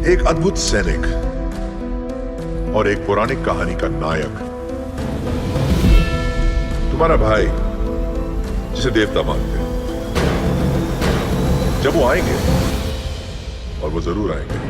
एक अद्भुत सैनिक और एक पौराणिक कहानी का नायक, तुम्हारा भाई जिसे देवता मानते हैं। जब वो आएंगे, और वो जरूर आएंगे,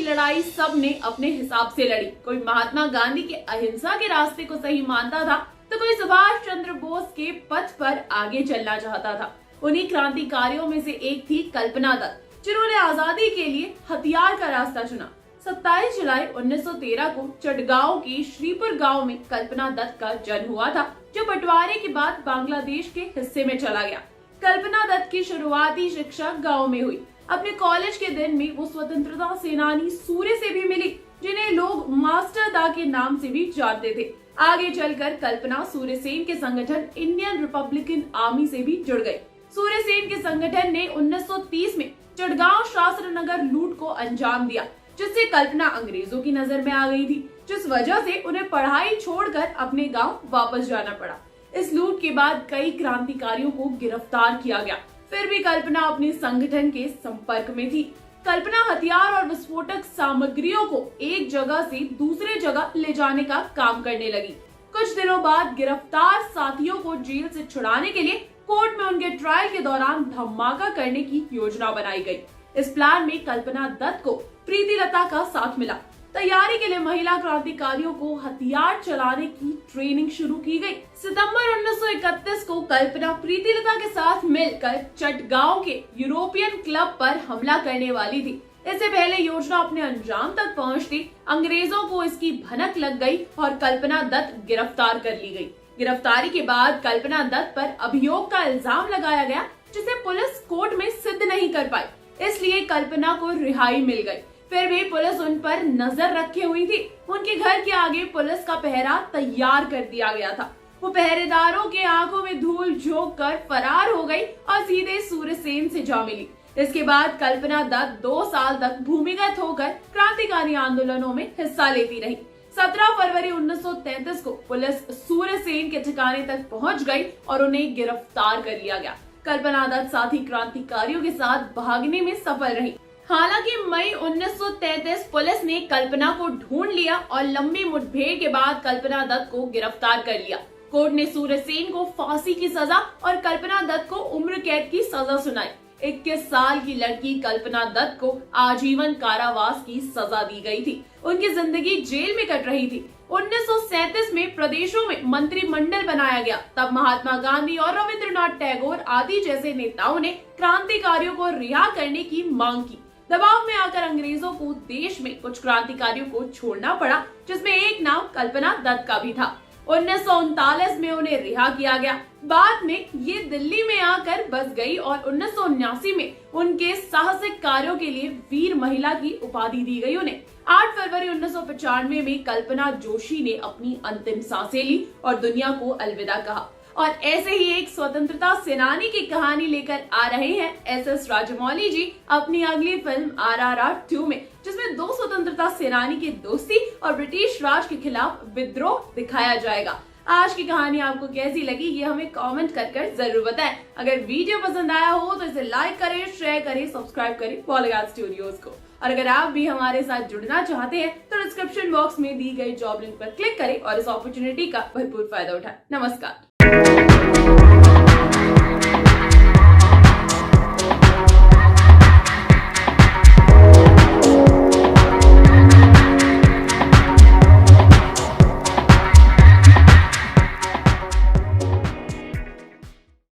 लड़ाई सब ने अपने हिसाब से लड़ी। कोई महात्मा गांधी के अहिंसा के रास्ते को सही मानता था, तो कोई सुभाष चंद्र बोस के पथ पर आगे चलना चाहता था। उन्हीं क्रांतिकारियों में से एक थी कल्पना दत्त, जिन्होंने आजादी के लिए हथियार का रास्ता चुना। 27 जुलाई 1913 को चटगांव के श्रीपुर गांव में कल्पना दत्त का जन्म हुआ था, जो बंटवारे के बाद बांग्लादेश के हिस्से में चला गया। कल्पना दत्त की शुरुआती शिक्षा गाँव में हुई। अपने कॉलेज के दिन में वो स्वतंत्रता सेनानी सूर्य से भी मिली, जिन्हें लोग मास्टर दा के नाम से भी जानते थे। आगे चलकर कल्पना सूर्य सेन के संगठन इंडियन रिपब्लिकन आर्मी से भी जुड़ गई। सूर्य सेन के संगठन ने 1930 में चटगांव शास्त्र नगर लूट को अंजाम दिया, जिससे कल्पना अंग्रेजों की नजर में आ गई थी, जिस वजह से उन्हें पढ़ाई छोड़कर अपने गाँव वापस जाना पड़ा। इस लूट के बाद कई क्रांतिकारियों को गिरफ्तार किया गया, फिर भी कल्पना अपने संगठन के संपर्क में थी। कल्पना हथियार और विस्फोटक सामग्रियों को एक जगह से दूसरे जगह ले जाने का काम करने लगी। कुछ दिनों बाद गिरफ्तार साथियों को जेल से छुड़ाने के लिए कोर्ट में उनके ट्रायल के दौरान धमाका करने की योजना बनाई गई। इस प्लान में कल्पना दत्त को प्रीतिलता का साथ मिला। तैयारी के लिए महिला क्रांतिकारियों को हथियार चलाने की ट्रेनिंग शुरू की गई। सितंबर 1931 को कल्पना प्रीतिलता के साथ मिलकर चटगांव के यूरोपियन क्लब पर हमला करने वाली थी। इससे पहले योजना अपने अंजाम तक पहुंचती, अंग्रेजों को इसकी भनक लग गई और कल्पना दत्त गिरफ्तार कर ली गई। गिरफ्तारी के बाद कल्पना दत्त पर अभियोग का इल्जाम लगाया गया, जिसे पुलिस कोर्ट में सिद्ध नहीं कर पाई, इसलिए कल्पना को रिहाई मिल गई। फिर भी पुलिस उन पर नजर रखे हुई थी। उनके घर के आगे पुलिस का पहरा तैयार कर दिया गया था। वो पहरेदारों के आंखों में धूल झोंक कर फरार हो गई और सीधे सूर्य सेन से जा मिली। इसके बाद कल्पना दत्त 2 साल तक भूमिगत होकर क्रांतिकारी आंदोलनों में हिस्सा लेती रही। 17 फरवरी 1933 को पुलिस सूर्य सेन के ठिकाने तक पहुंच गई और उन्हें गिरफ्तार कर लिया गया। कल्पना दत्त साथी क्रांतिकारियों के साथ भागने में सफल रही। हालांकि मई 1933 पुलिस ने कल्पना को ढूंढ लिया और लंबी मुठभेड़ के बाद कल्पना दत्त को गिरफ्तार कर लिया। कोर्ट ने सूर्य सेन को फांसी की सजा और कल्पना दत्त को उम्र कैद की सजा सुनाई। 21 साल की लड़की कल्पना दत्त को आजीवन कारावास की सजा दी गई थी। उनकी जिंदगी जेल में कट रही थी। 1937 में प्रदेशों में मंत्रिमंडल बनाया गया। तब महात्मा गांधी और रविंद्रनाथ टैगोर आदि जैसे नेताओं ने क्रांतिकारियों को रिहा करने की मांग की। दबाव में आकर अंग्रेजों को देश में कुछ क्रांतिकारियों को छोड़ना पड़ा, जिसमें एक नाम कल्पना दत्त का भी था। 1939 में उन्हें रिहा किया गया। बाद में ये दिल्ली में आकर बस गई और 1979 में उनके साहसिक कार्यों के लिए वीर महिला की उपाधि दी गई उन्हें। 8 फरवरी 1995 में कल्पना जोशी ने अपनी अंतिम सांसें ली और दुनिया को अलविदा कहा। और ऐसे ही एक स्वतंत्रता सेनानी की कहानी लेकर आ रहे हैं एस.एस. राजमौली जी अपनी अगली फिल्म RRR 2 में, जिसमें 2 स्वतंत्रता सेनानी की दोस्ती और ब्रिटिश राज के खिलाफ विद्रोह दिखाया जाएगा। आज की कहानी आपको कैसी लगी, ये हमें कमेंट कर जरूर बताएं। अगर वीडियो पसंद आया हो तो इसे लाइक करें, शेयर करें, सब्सक्राइब करें पॉलीग्राफ स्टूडियोज को। और अगर आप भी हमारे साथ जुड़ना चाहते हैं तो डिस्क्रिप्शन बॉक्स में दी गई जॉब लिंक पर क्लिक करें और इस अपॉर्चुनिटी का भरपूर फायदा उठाएं। नमस्कार।